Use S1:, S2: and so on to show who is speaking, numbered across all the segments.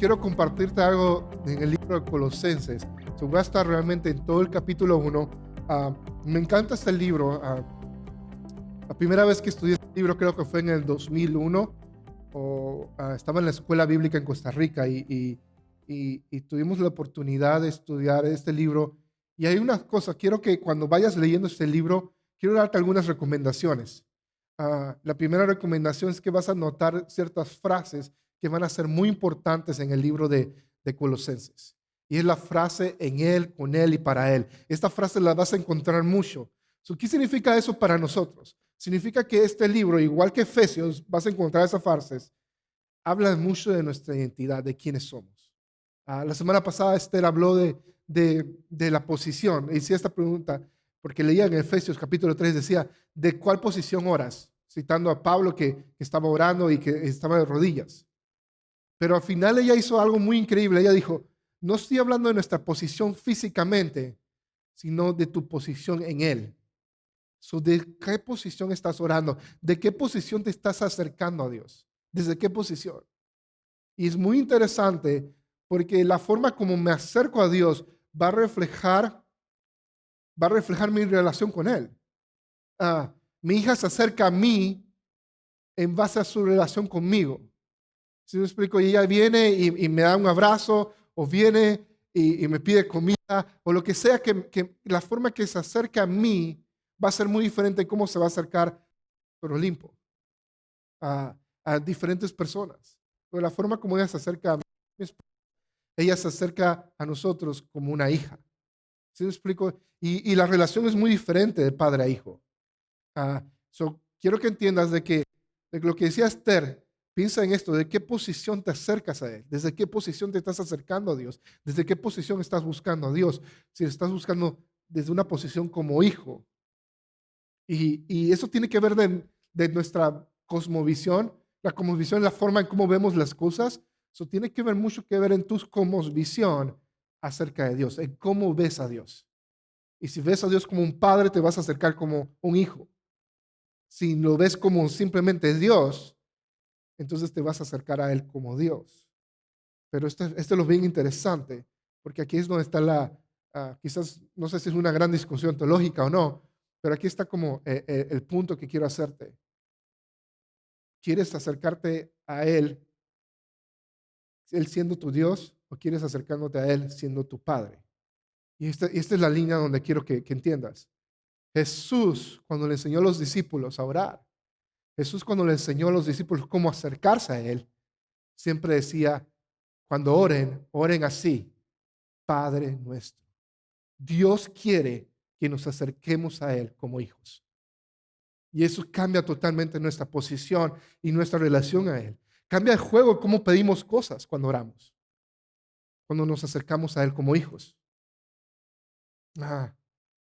S1: quiero compartirte algo en el libro de Colosenses. Voy a estar realmente en todo el capítulo 1. Me encanta este libro. La primera vez que estudié este libro creo que fue en el 2001. Estaba en la escuela bíblica en Costa Rica y tuvimos la oportunidad de estudiar este libro. Y hay una cosa, quiero que cuando vayas leyendo este libro, quiero darte algunas recomendaciones. La primera recomendación es que vas a notar ciertas frases que van a ser muy importantes en el libro de Colosenses. Y es la frase en Él, con Él y para Él. Esta frase la vas a encontrar mucho. ¿Qué significa eso para nosotros? Significa que este libro, igual que Efesios, vas a encontrar esas frases, habla mucho de nuestra identidad, de quiénes somos. La semana pasada Esther habló de la posición. E hice esta pregunta porque leía en Efesios capítulo 3, decía, ¿de cuál posición oras? Citando a Pablo que estaba orando y que estaba de rodillas. Pero al final ella hizo algo muy increíble. Ella dijo, no estoy hablando de nuestra posición físicamente, sino de tu posición en Él. ¿De qué posición estás orando? ¿De qué posición te estás acercando a Dios? ¿Desde qué posición? Y es muy interesante porque la forma como me acerco a Dios va a reflejar, mi relación con Él. Mi hija se acerca a mí en base a su relación conmigo. ¿Sí me explico? Y ella viene y me da un abrazo, o viene y me pide comida, o lo que sea, que la forma que se acerca a mí va a ser muy diferente de cómo se va a acercar por Olimpo a diferentes personas. Pero la forma como ella se acerca a mí, ella se acerca a nosotros como una hija. ¿Sí me explico? Y la relación es muy diferente de padre a hijo. Quiero que entiendas de lo que decía Esther, piensa en esto, de qué posición te acercas a Él, desde qué posición te estás acercando a Dios, desde qué posición estás buscando a Dios, si estás buscando desde una posición como hijo. Y eso tiene que ver de nuestra cosmovisión. La cosmovisión es la forma en cómo vemos las cosas. Eso tiene que ver mucho que ver en tu cosmovisión acerca de Dios, en cómo ves a Dios. Y si ves a Dios como un padre, te vas a acercar como un hijo. Si lo ves como simplemente Dios, entonces te vas a acercar a Él como Dios. Pero esto es lo bien interesante, porque aquí es donde está quizás, no sé si es una gran discusión teológica o no, pero aquí está como el punto que quiero hacerte. ¿Quieres acercarte a Él siendo tu Dios, o quieres acercándote a Él siendo tu Padre? Y esta es la línea donde quiero que entiendas. Jesús, cuando le enseñó a los discípulos a orar, Jesús cuando le enseñó a los discípulos cómo acercarse a Él, siempre decía, cuando oren, oren así, Padre nuestro. Dios quiere que nos acerquemos a Él como hijos. Y eso cambia totalmente nuestra posición y nuestra relación a Él. Cambia el juego cómo pedimos cosas cuando oramos, cuando nos acercamos a Él como hijos.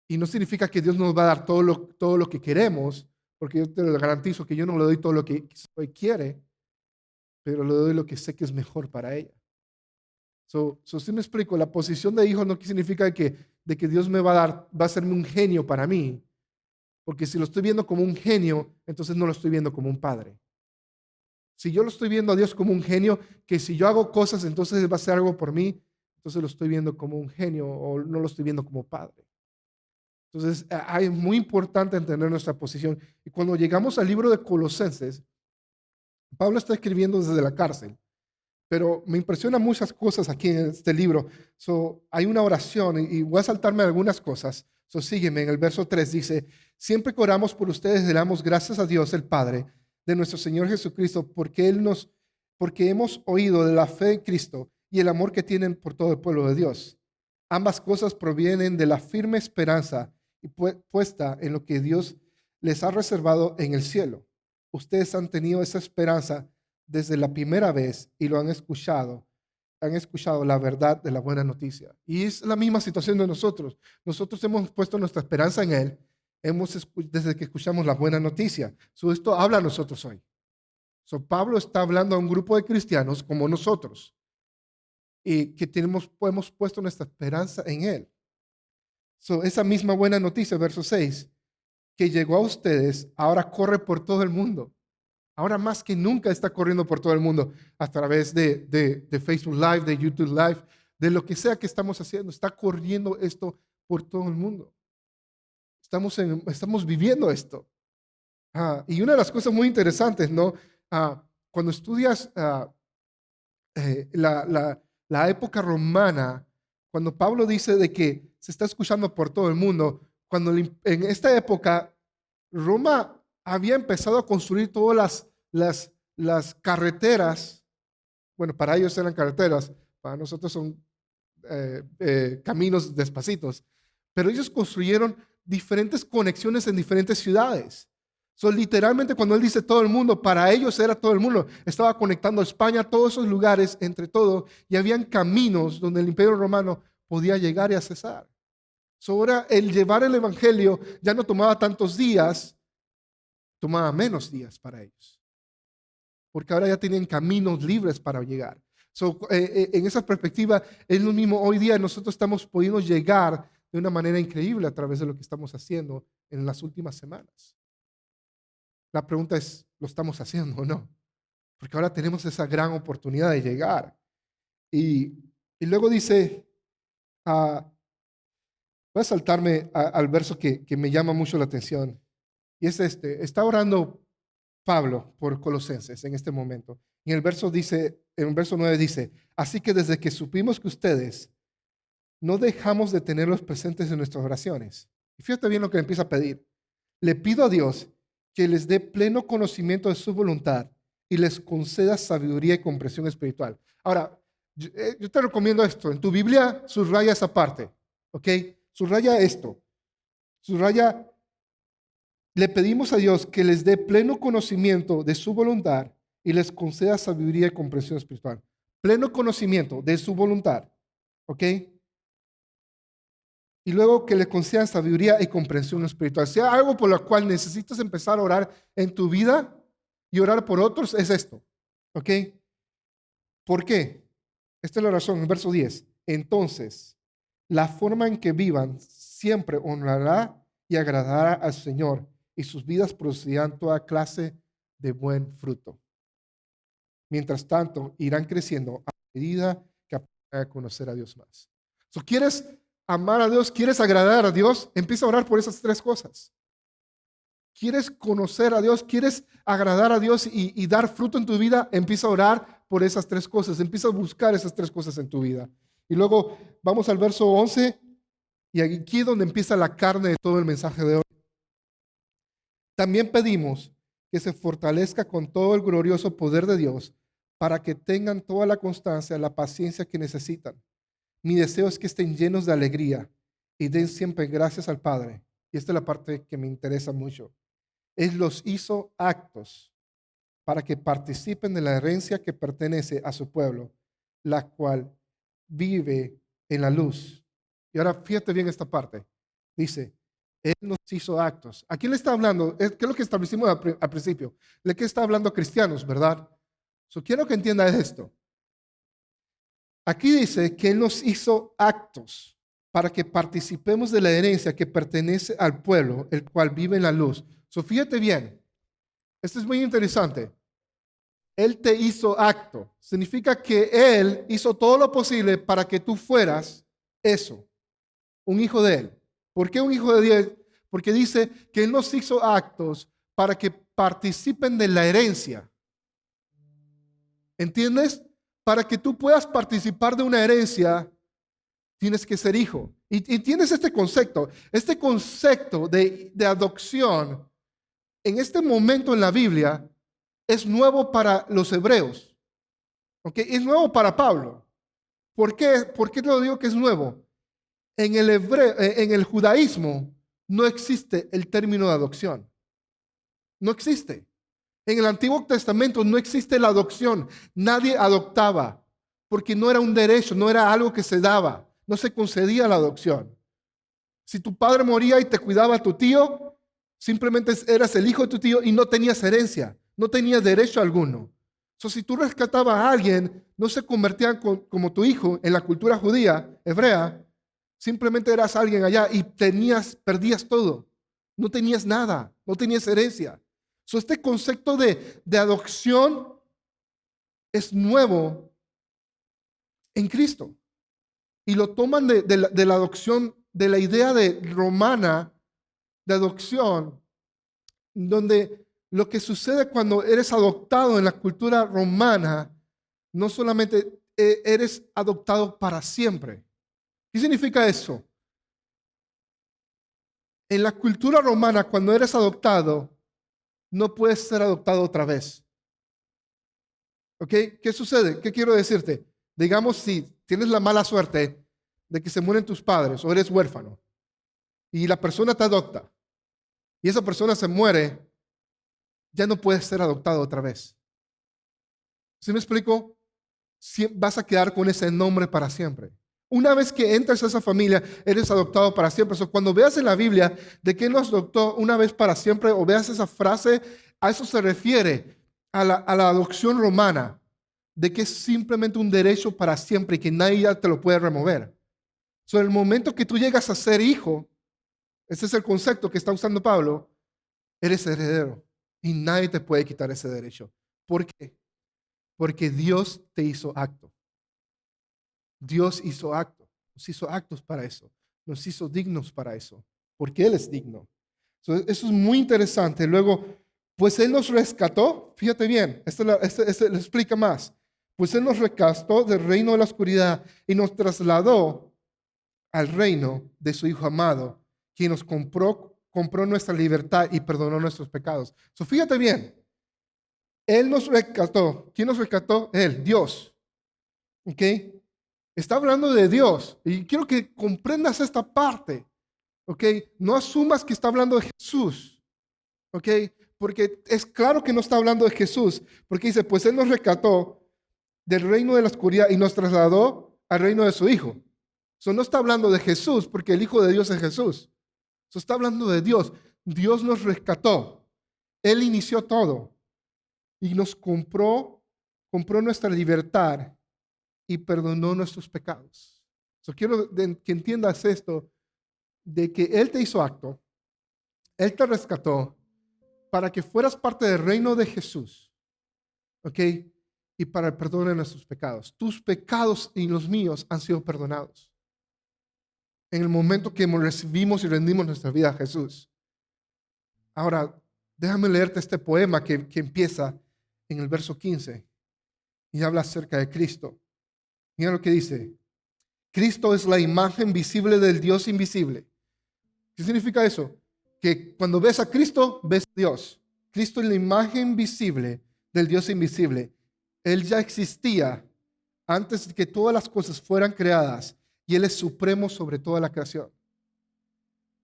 S1: Y no significa que Dios nos va a dar todo lo que queremos, porque yo te lo garantizo que yo no le doy todo lo que hoy quiere, pero le doy lo que sé que es mejor para ella. Sí me explico, la posición de hijo no significa de que Dios me va a hacerme un genio para mí, porque si lo estoy viendo como un genio, entonces no lo estoy viendo como un padre. Si yo lo estoy viendo a Dios como un genio, que si yo hago cosas, entonces va a hacer algo por mí, entonces lo estoy viendo como un genio o no lo estoy viendo como padre. Entonces, es muy importante entender nuestra posición. Y cuando llegamos al libro de Colosenses, Pablo está escribiendo desde la cárcel, pero me impresionan muchas cosas aquí en este libro. Hay una oración y voy a saltarme algunas cosas. Sígueme, en el verso 3 dice, siempre que oramos por ustedes, le damos gracias a Dios el Padre de nuestro Señor Jesucristo, porque hemos oído de la fe en Cristo y el amor que tienen por todo el pueblo de Dios. Ambas cosas provienen de la firme esperanza y puesta en lo que Dios les ha reservado en el cielo. Ustedes han tenido esa esperanza desde la primera vez y lo han escuchado la verdad de la buena noticia. Y es la misma situación de nosotros. Nosotros hemos puesto nuestra esperanza en Él desde que escuchamos la buena noticia. Esto habla a nosotros hoy. Pablo está hablando a un grupo de cristianos como nosotros y que hemos puesto nuestra esperanza en Él. Esa misma buena noticia, verso 6, que llegó a ustedes, ahora corre por todo el mundo. ahora más que nunca está corriendo por todo el mundo a través de Facebook Live, de YouTube Live, de lo que sea que estamos haciendo. Está corriendo esto por todo el mundo. Estamos viviendo esto. Y una de las cosas muy interesantes, ¿no? Cuando estudias la época romana, cuando Pablo dice de que se está escuchando por todo el mundo, cuando en esta época Roma había empezado a construir todas las carreteras. Bueno, para ellos eran carreteras, para nosotros son caminos despacitos, pero ellos construyeron diferentes conexiones en diferentes ciudades. Literalmente cuando él dice todo el mundo, para ellos era todo el mundo. Estaba conectando a España, todos esos lugares, entre todo, y habían caminos donde el Imperio Romano podía llegar y accesar. Ahora el llevar el Evangelio ya no tomaba tantos días, tomaba menos días para ellos, porque ahora ya tienen caminos libres para llegar. En esa perspectiva, es lo mismo hoy día. Nosotros estamos pudiendo llegar de una manera increíble a través de lo que estamos haciendo en las últimas semanas. La pregunta es, ¿lo estamos haciendo o no? Porque ahora tenemos esa gran oportunidad de llegar. Y luego dice, voy a saltarme al verso que me llama mucho la atención. Y es este: está orando Pablo por Colosenses en este momento. Y en el verso 9 dice, así que desde que supimos que ustedes no dejamos de tenerlos presentes en nuestras oraciones. Y fíjate bien lo que empieza a pedir. Le pido a Dios que les dé pleno conocimiento de su voluntad y les conceda sabiduría y comprensión espiritual. Ahora, yo te recomiendo esto. En tu Biblia, subraya esa parte, ¿ok? Subraya esto. Subraya: le pedimos a Dios que les dé pleno conocimiento de su voluntad y les conceda sabiduría y comprensión espiritual. Pleno conocimiento de su voluntad, ¿ok? Y luego que les conceda sabiduría y comprensión espiritual. Si hay algo por lo cual necesitas empezar a orar en tu vida y orar por otros, es esto, ¿ok? ¿Por qué? Esta es la razón, en verso 10. Entonces, la forma en que vivan siempre honrará y agradará al Señor, y sus vidas producirán toda clase de buen fruto. Mientras tanto, irán creciendo a medida que aprendan a conocer a Dios más. ¿Quieres amar a Dios? ¿Quieres agradar a Dios? Empieza a orar por esas tres cosas. ¿Quieres conocer a Dios? ¿Quieres agradar a Dios y dar fruto en tu vida? Empieza a orar por esas tres cosas. Empieza a buscar esas tres cosas en tu vida. Y luego vamos al verso 11, y aquí es donde empieza la carne de todo el mensaje de hoy. También pedimos que se fortalezca con todo el glorioso poder de Dios para que tengan toda la constancia, la paciencia que necesitan. Mi deseo es que estén llenos de alegría y den siempre gracias al Padre. Y esta es la parte que me interesa mucho. Él los hizo actos para que participen de la herencia que pertenece a su pueblo, la cual vive en la luz. Y ahora fíjate bien esta parte. Dice, Él nos hizo actos. ¿A quién le está hablando? ¿Qué es lo que establecimos al principio? ¿De qué está hablando a cristianos, verdad? Quiero que entienda esto. Aquí dice que Él nos hizo actos para que participemos de la herencia que pertenece al pueblo, el cual vive en la luz. Fíjate bien, esto es muy interesante. Él te hizo acto. Significa que Él hizo todo lo posible para que tú fueras eso, un hijo de Él. ¿Por qué un hijo de Dios? Porque dice que Él nos hizo actos para que participen de la herencia. ¿Entiendes? Para que tú puedas participar de una herencia, tienes que ser hijo. Y tienes este concepto de adopción. En este momento en la Biblia es nuevo para los hebreos. ¿Ok? Es nuevo para Pablo. ¿Por qué? ¿Por qué lo digo que es nuevo? En el judaísmo no existe el término de adopción. No existe. En el Antiguo Testamento no existe la adopción. Nadie adoptaba porque no era un derecho, no era algo que se daba. No se concedía la adopción. Si tu padre moría y te cuidaba tu tío, simplemente eras el hijo de tu tío y no tenías herencia, no tenías derecho alguno. Si tú rescatabas a alguien, no se convertían como tu hijo en la cultura judía, hebrea. Simplemente eras alguien allá y perdías todo. No tenías nada, no tenías herencia. So, este concepto de adopción es nuevo en Cristo. Y lo toman de la adopción, de la idea de romana de adopción, donde lo que sucede cuando eres adoptado en la cultura romana, no solamente eres adoptado para siempre. ¿Qué significa eso? En la cultura romana, cuando eres adoptado, no puedes ser adoptado otra vez. ¿Ok? ¿Qué sucede? ¿Qué quiero decirte? Digamos, si tienes la mala suerte de que se mueren tus padres o eres huérfano y la persona te adopta y esa persona se muere, ya no puedes ser adoptado otra vez. ¿Sí me explico? Vas a quedar con ese nombre para siempre. Una vez que entras a esa familia, eres adoptado para siempre. So, cuando veas en la Biblia de que nos adoptó una vez para siempre, o veas esa frase, a eso se refiere, a la adopción romana, de que es simplemente un derecho para siempre y que nadie ya te lo puede remover. So, en el momento que tú llegas a ser hijo, ese es el concepto que está usando Pablo, eres heredero y nadie te puede quitar ese derecho. ¿Por qué? Porque Dios te hizo acto. Dios hizo acto. Nos hizo actos para eso. Nos hizo dignos para eso. Porque Él es digno. Eso es muy interesante. Luego, pues Él nos rescató. Fíjate bien, esto lo explica más. Pues Él nos rescató del reino de la oscuridad y nos trasladó al reino de su Hijo amado, quien nos compró nuestra libertad y perdonó nuestros pecados. Fíjate bien. Él nos rescató. ¿Quién nos rescató? Él, Dios. ¿Ok? Está hablando de Dios. Y quiero que comprendas esta parte. ¿Ok? No asumas que está hablando de Jesús. ¿Ok? Porque es claro que no está hablando de Jesús. Porque dice, pues Él nos rescató del reino de la oscuridad y nos trasladó al reino de su Hijo. Eso no está hablando de Jesús, porque el Hijo de Dios es Jesús. Eso está hablando de Dios. Dios nos rescató. Él inició todo. Y nos compró nuestra libertad y perdonó nuestros pecados. Quiero que entiendas esto, de que Él te hizo acto, Él te rescató para que fueras parte del reino de Jesús, ¿ok? Y para el perdón de nuestros pecados. Tus pecados y los míos han sido perdonados en el momento que recibimos y rendimos nuestra vida a Jesús. Ahora, déjame leerte este poema que empieza en el verso 15 y habla acerca de Cristo. Mira lo que dice. Cristo es la imagen visible del Dios invisible. ¿Qué significa eso? Que cuando ves a Cristo, ves a Dios. Cristo es la imagen visible del Dios invisible. Él ya existía antes de que todas las cosas fueran creadas y Él es supremo sobre toda la creación.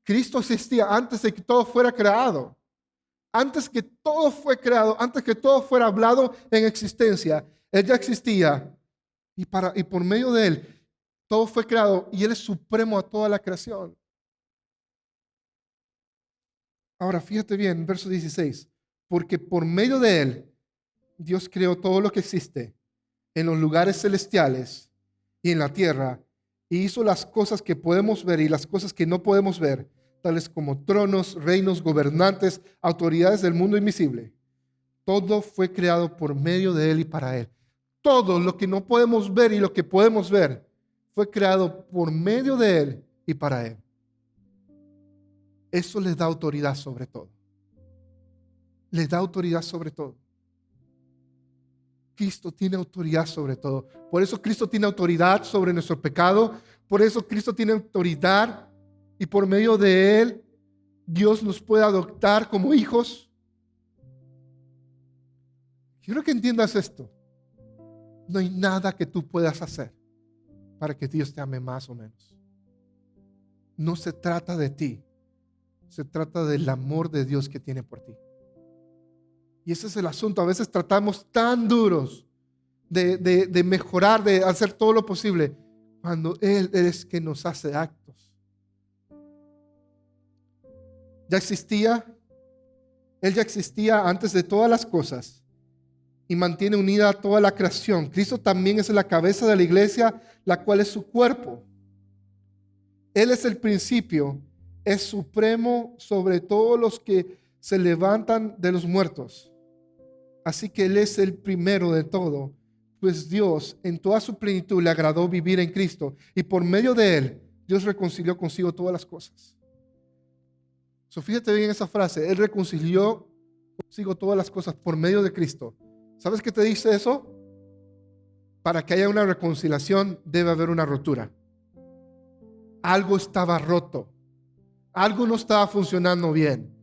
S1: Cristo existía antes de que todo fuera creado. Antes que todo fue creado, antes que todo fuera hablado en existencia, Él ya existía. Y por medio de Él, todo fue creado y Él es supremo a toda la creación. Ahora, fíjate bien, verso 16. Porque por medio de Él, Dios creó todo lo que existe en los lugares celestiales y en la tierra, y hizo las cosas que podemos ver y las cosas que no podemos ver, tales como tronos, reinos, gobernantes, autoridades del mundo invisible. Todo fue creado por medio de Él y para Él. Todo lo que no podemos ver y lo que podemos ver fue creado por medio de Él y para Él. Eso les da autoridad sobre todo. Les da autoridad sobre todo. Cristo tiene autoridad sobre todo. Por eso Cristo tiene autoridad sobre nuestro pecado. Por eso Cristo tiene autoridad y por medio de Él Dios nos puede adoptar como hijos. Quiero que entiendas esto. No hay nada que tú puedas hacer para que Dios te ame más o menos. No se trata de ti. Se trata del amor de Dios que tiene por ti. Y ese es el asunto. A veces tratamos tan duros de mejorar, de hacer todo lo posible, cuando Él es que nos hace actos. Él ya existía antes de todas las cosas y mantiene unida a toda la creación. Cristo también es la cabeza de la iglesia, la cual es su cuerpo. Él es el principio, es supremo sobre todos los que se levantan de los muertos. Así que Él es el primero de todo, pues Dios en toda su plenitud le agradó vivir en Cristo y por medio de Él Dios reconcilió consigo todas las cosas. Fíjate bien esa frase, Él reconcilió consigo todas las cosas por medio de Cristo. ¿Sabes qué te dice eso? Para que haya una reconciliación debe haber una rotura. Algo estaba roto, algo no estaba funcionando bien,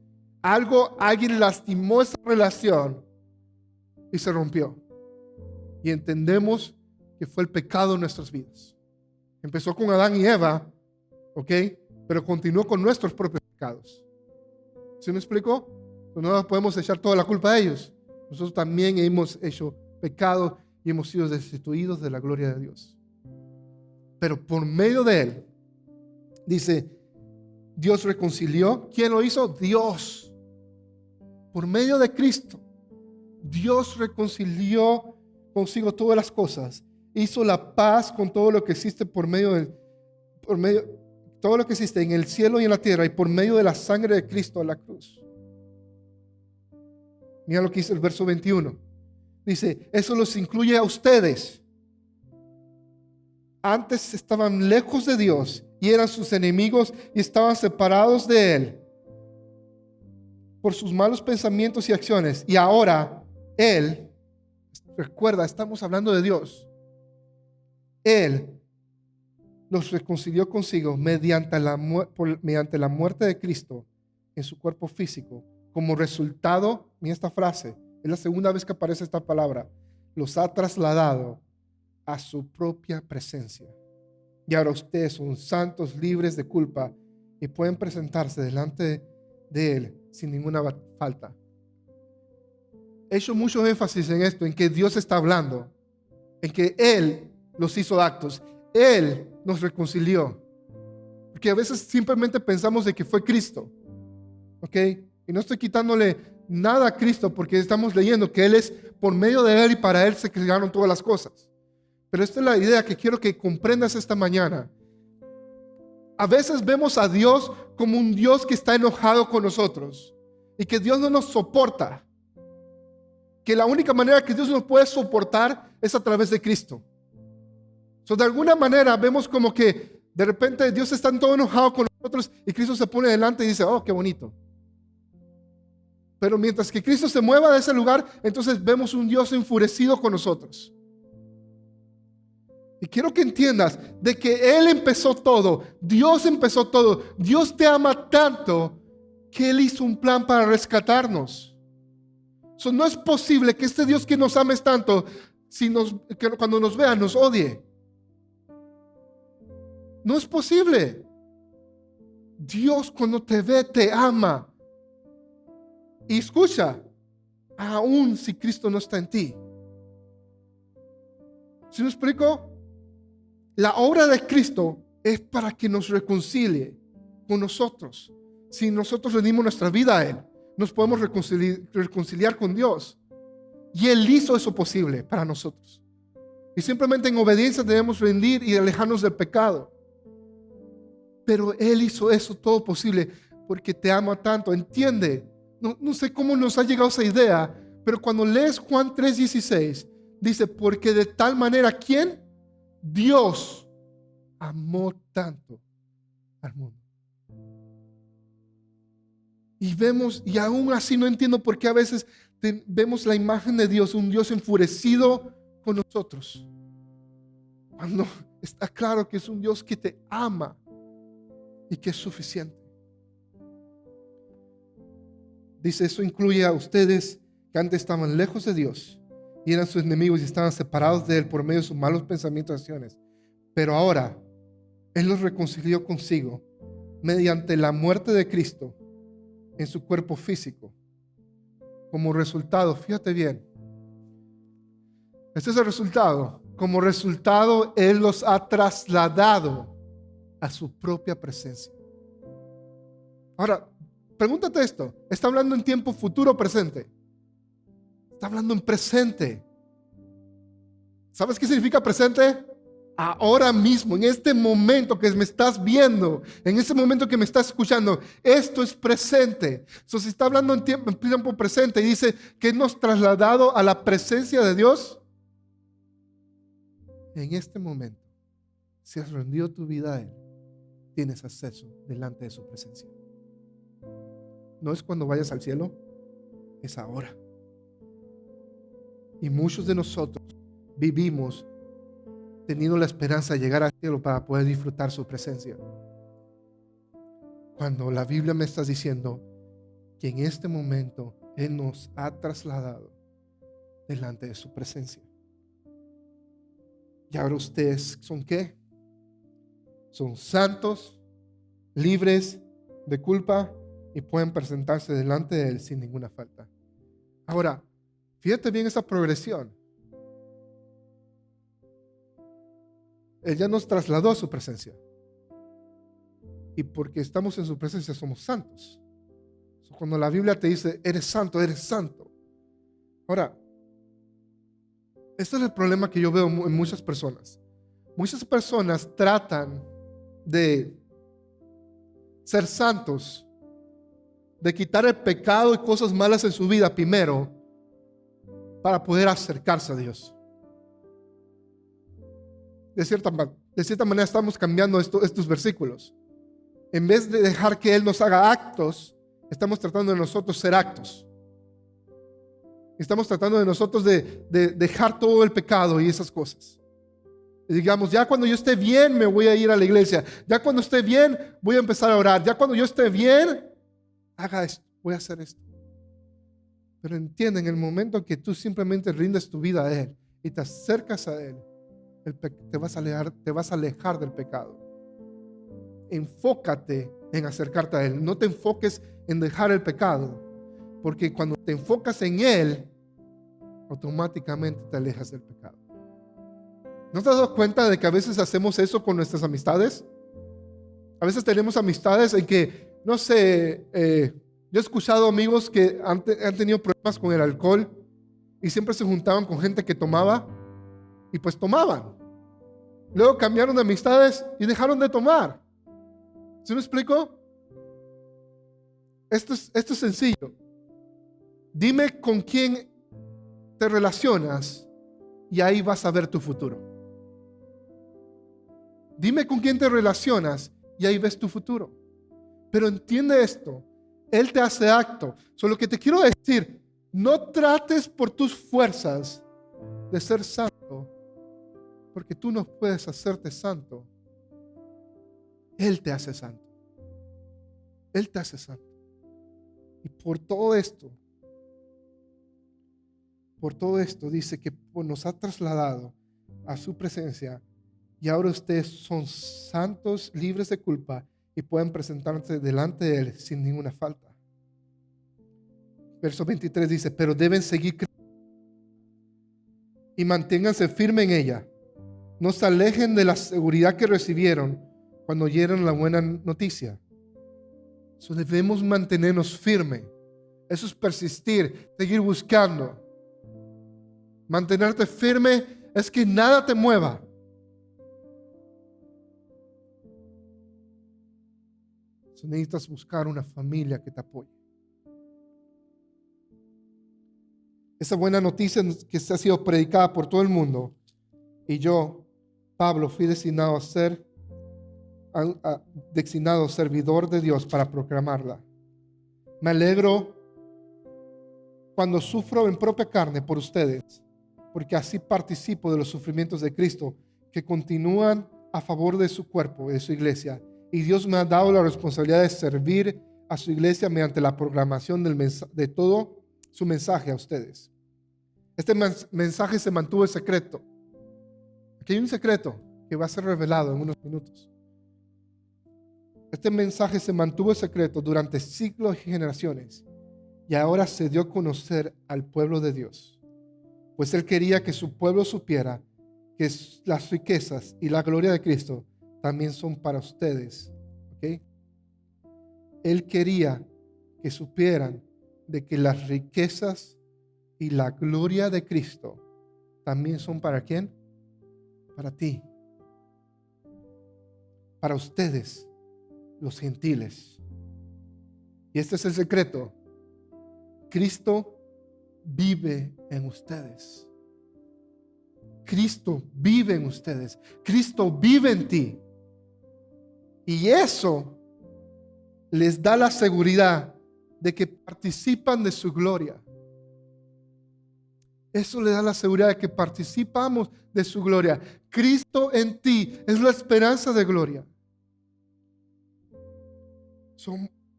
S1: alguien lastimó esa relación y se rompió. Y entendemos que fue el pecado en nuestras vidas. Empezó con Adán y Eva, ¿ok? Pero continuó con nuestros propios pecados. ¿Sí me explico? No nos podemos echar toda la culpa a ellos. Nosotros también hemos hecho pecado y hemos sido destituidos de la gloria de Dios. Pero por medio de Él, dice, Dios reconcilió. ¿Quién lo hizo? Dios. Por medio de Cristo, Dios reconcilió consigo todas las cosas. Hizo la paz con todo lo que existe todo lo que existe en el cielo y en la tierra y por medio de la sangre de Cristo a la cruz. Mira lo que dice el verso 21. Dice, eso los incluye a ustedes. Antes estaban lejos de Dios y eran sus enemigos y estaban separados de Él por sus malos pensamientos y acciones. Y ahora Él, recuerda, estamos hablando de Dios. Él los reconcilió consigo mediante la muerte de Cristo en su cuerpo físico. Como resultado, mira esta frase, es la segunda vez que aparece esta palabra, los ha trasladado a su propia presencia. Y ahora ustedes son santos, libres de culpa y pueden presentarse delante de Él sin ninguna falta. He hecho mucho énfasis en esto, en que Dios está hablando, en que Él los hizo actos, Él nos reconcilió. Porque a veces simplemente pensamos de que fue Cristo, ¿ok? Y no estoy quitándole nada a Cristo porque estamos leyendo que Él es por medio de Él y para Él se crearon todas las cosas. Pero esta es la idea que quiero que comprendas esta mañana. A veces vemos a Dios como un Dios que está enojado con nosotros y que Dios no nos soporta. Que la única manera que Dios nos puede soportar es a través de Cristo. De alguna manera vemos como que de repente Dios está todo enojado con nosotros y Cristo se pone delante y dice, oh, qué bonito. Pero mientras que Cristo se mueva de ese lugar, entonces vemos un Dios enfurecido con nosotros. Y quiero que entiendas de que Él empezó todo, Dios empezó todo. Dios te ama tanto que Él hizo un plan para rescatarnos. No es posible que este Dios que nos ames tanto, que cuando nos vea nos odie. No es posible. Dios cuando te ve te ama. Y escucha, aún si Cristo no está en ti. ¿Sí me explico? La obra de Cristo es para que nos reconcilie con nosotros. Si nosotros le dimos nuestra vida a Él, nos podemos reconciliar con Dios. Y Él hizo eso posible para nosotros. Y simplemente en obediencia debemos rendir y alejarnos del pecado. Pero Él hizo eso todo posible porque te ama tanto. Entiende, no sé cómo nos ha llegado esa idea, pero cuando lees Juan 3:16, dice, porque de tal manera, ¿quién? Dios amó tanto al mundo. Y vemos, y aún así no entiendo por qué a veces vemos la imagen de Dios, un Dios enfurecido con nosotros. Cuando está claro que es un Dios que te ama y que es suficiente. Dice, eso incluye a ustedes que antes estaban lejos de Dios y eran sus enemigos y estaban separados de Él por medio de sus malos pensamientos y acciones. Pero ahora Él los reconcilió consigo mediante la muerte de Cristo en su cuerpo físico. Como resultado, fíjate bien, este es el resultado. Como resultado, Él los ha trasladado a su propia presencia. Ahora, pregúntate esto. ¿Está hablando en tiempo futuro o presente? Está hablando en presente. ¿Sabes qué significa presente? ahora mismo, en este momento que me estás viendo, en este momento que me estás escuchando, esto es presente. Entonces, si está hablando en tiempo presente y dice que nos trasladado a la presencia de Dios, en este momento, si has rendido tu vida a Él, tienes acceso delante de su presencia. No es cuando vayas al cielo, es ahora. Y muchos de nosotros vivimos teniendo la esperanza de llegar al cielo para poder disfrutar su presencia, cuando la Biblia me está diciendo que en este momento Él nos ha trasladado delante de su presencia. Y ahora ustedes ¿son qué? Son santos, libres de culpa y pueden presentarse delante de Él sin ninguna falta. Ahora, fíjate bien esa progresión. Él ya nos trasladó a su presencia. Y porque estamos en su presencia somos santos. Cuando la Biblia te dice, eres santo, eres santo. Ahora, este es el problema que yo veo en muchas personas. Muchas personas tratan de ser santos, de quitar el pecado y cosas malas en su vida primero, para poder acercarse a Dios. De cierta manera estamos cambiando estos versículos. En vez de dejar que Él nos haga actos, estamos tratando de nosotros ser actos. Estamos tratando de nosotros de dejar todo el pecado y esas cosas. Y digamos, ya cuando yo esté bien me voy a ir a la iglesia. Ya cuando esté bien voy a empezar a orar. Ya cuando yo esté bien, haga esto, voy a hacer esto. Pero entiende, en el momento que tú simplemente rindes tu vida a Él y te acercas a Él, te vas a alejar del pecado. Enfócate en acercarte a Él. No te enfoques en dejar el pecado, porque cuando te enfocas en Él, automáticamente te alejas del pecado. ¿No te has dado cuenta de que a veces hacemos eso con nuestras amistades? A veces tenemos amistades en que, no sé, yo he escuchado amigos que han tenido problemas con el alcohol y siempre se juntaban con gente que tomaba y pues tomaban. Luego cambiaron de amistades y dejaron de tomar. ¿Sí me explico? Esto es sencillo. Dime con quién te relacionas y ahí vas a ver tu futuro. Dime con quién te relacionas y ahí ves tu futuro. Pero entiende esto, Él te hace acto. Solo que te quiero decir, no trates por tus fuerzas de ser santo, porque tú no puedes hacerte santo. Él te hace santo. Él te hace santo. Y por todo esto dice que nos ha trasladado a su presencia y ahora ustedes son santos, libres de culpa y pueden presentarse delante de Él sin ninguna falta. Verso 23 dice, pero deben seguir y manténganse firmes en ella. No se alejen de la seguridad que recibieron cuando oyeron la buena noticia. So debemos mantenernos firmes. Eso es persistir, seguir buscando. Mantenerte firme es que nada te mueva. So necesitas buscar una familia que te apoye. Esa buena noticia que se ha sido predicada por todo el mundo. Y yo, Pablo, fui destinado a ser servidor de Dios para proclamarla. Me alegro cuando sufro en propia carne por ustedes, porque así participo de los sufrimientos de Cristo que continúan a favor de su cuerpo, de su iglesia. Y Dios me ha dado la responsabilidad de servir a su iglesia mediante la proclamación de todo su mensaje a ustedes. Este mensaje se mantuvo en secreto. Aquí hay un secreto que va a ser revelado en unos minutos. Este mensaje se mantuvo en secreto durante siglos y generaciones y ahora se dio a conocer al pueblo de Dios, pues Él quería que su pueblo supiera que las riquezas y la gloria de Cristo también son para ustedes. ¿Okay? Él quería que supieran de que las riquezas y la gloria de Cristo también son para ¿quién? Para ti. para ustedes, los gentiles. Y este es el secreto. Cristo vive en ustedes. Cristo vive en ustedes. Cristo vive en ti. Y eso les da la seguridad de que participan de su gloria. Eso le da la seguridad de que participamos de su gloria. Cristo en ti es la esperanza de gloria.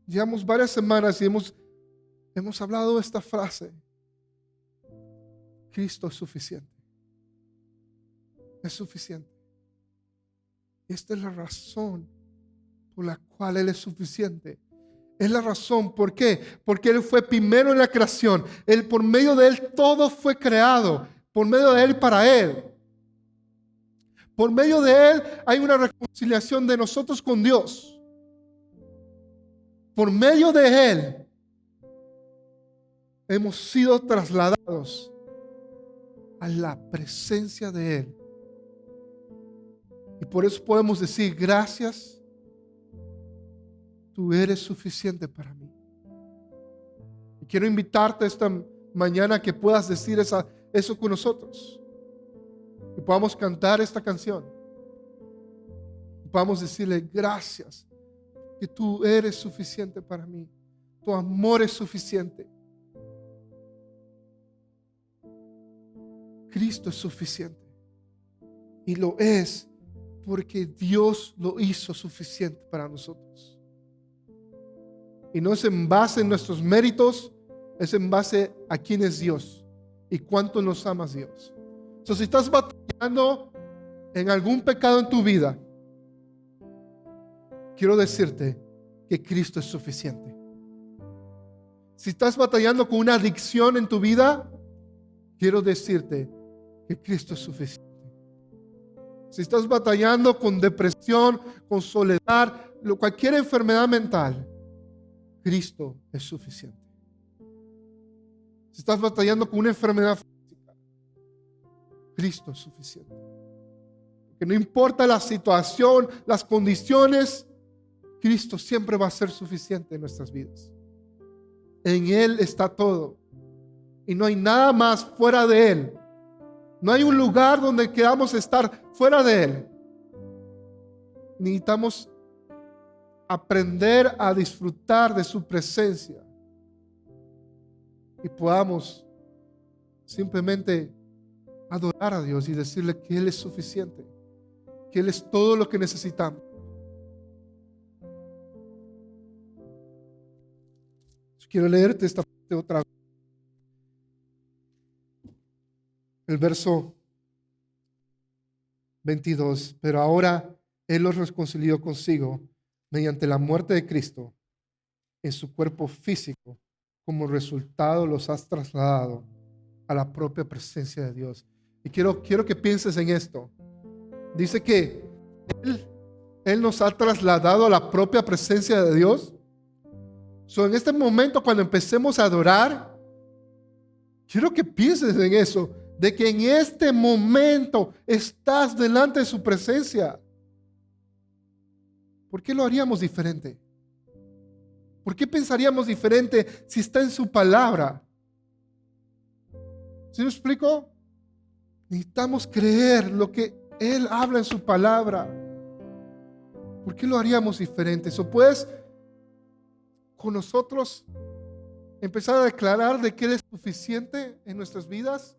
S1: Llevamos varias semanas y hemos hablado de esta frase. Cristo es suficiente. Es suficiente. Esta es la razón por la cual Él es suficiente. Es la razón, ¿por qué? Porque Él fue primero en la creación. Por medio de Él todo fue creado. Por medio de Él para Él. Por medio de Él hay una reconciliación de nosotros con Dios. Por medio de Él hemos sido trasladados a la presencia de Él. Y por eso podemos decir: gracias, tú eres suficiente para mí. Y quiero invitarte esta mañana a que puedas decir eso con nosotros. Que podamos cantar esta canción. Y podamos decirle: gracias, que tú eres suficiente para mí. Tu amor es suficiente. Cristo es suficiente. Y lo es porque Dios lo hizo suficiente para nosotros. Y no es en base en nuestros méritos, es en base a quién es Dios y cuánto nos amas Dios. So, si estás batallando en algún pecado en tu vida, quiero decirte que Cristo es suficiente. Si estás batallando con una adicción en tu vida, quiero decirte que Cristo es suficiente. Si estás batallando con depresión, con soledad, cualquier enfermedad mental, Cristo es suficiente. Si estás batallando con una enfermedad física, Cristo es suficiente. Porque no importa la situación, las condiciones, Cristo siempre va a ser suficiente en nuestras vidas. En Él está todo. Y no hay nada más fuera de Él. No hay un lugar donde queramos estar fuera de Él. Necesitamos aprender a disfrutar de su presencia y podamos simplemente adorar a Dios y decirle que Él es suficiente, que Él es todo lo que necesitamos. Quiero leerte esta parte otra vez. El verso 22. Pero ahora Él los reconcilió consigo mediante la muerte de Cristo en su cuerpo físico. Como resultado los has trasladado a la propia presencia de Dios. Y quiero que pienses en esto. Dice que Él nos ha trasladado a la propia presencia de Dios. En este momento, cuando empecemos a adorar, quiero que pienses en eso, de que en este momento estás delante de su presencia. ¿Por qué lo haríamos diferente? ¿Por qué pensaríamos diferente si está en su palabra? ¿Sí me explico? Necesitamos creer lo que Él habla en su palabra. ¿Por qué lo haríamos diferente? Eso puedes con nosotros empezar a declarar de que Él es suficiente en nuestras vidas.